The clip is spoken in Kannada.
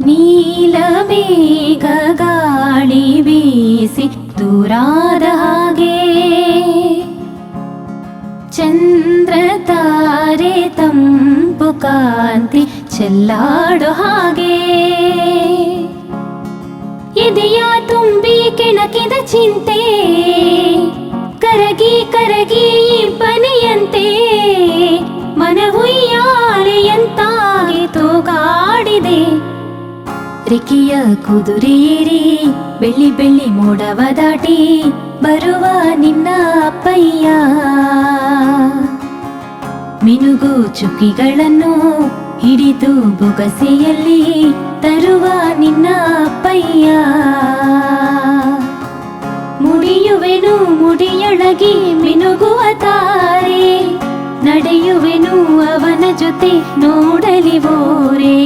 ನೀಲಮೇಘ ಗಾಳಿ ಬೀಸಿ ದೂರಾದ ಹಾಗೆ, ಚಂದ್ರ ತಾರೆ ತಂಪು ಕಾಂತಿ ಚೆಲ್ಲಾಡೋ ಹಾಗೆ, ಎದೆಯ ತುಂಬಿ ಕೆಣಕಿದ ಚಿಂತೆ ಕರಗಿ ಕರಗಿ ಪನೆಯಂತೆ, ಮನವುಯ್ಯಾಲೆಯಂತಾಗಿ ತೂಗಾಡಿದೆ. ರೆಕ್ಕೆಯ ಕುದುರೆಯೇರಿ ಬೆಳ್ಳಿ ಬೆಳ್ಳಿ ಮೋಡವ ದಾಟಿ ಬರುವ ನಿನ್ನ ಅಪ್ಪಯ್ಯ, ಮಿನುಗು ಚುಕ್ಕಿಗಳನ್ನು ಹಿಡಿದು ಬೊಗಸೆಯಲ್ಲಿ ತರುವ ನಿನ್ನ ಅಪ್ಪಯ್ಯ. ಮುಡಿಯುವೆನು ಮುಡಿಯೊಳಗಿ ಮಿನುಗುವ ತಾರೆ, ನಡೆಯುವೆನು ಅವನ ಜೊತೆ ನೋಡಲಿ ಓರೆ.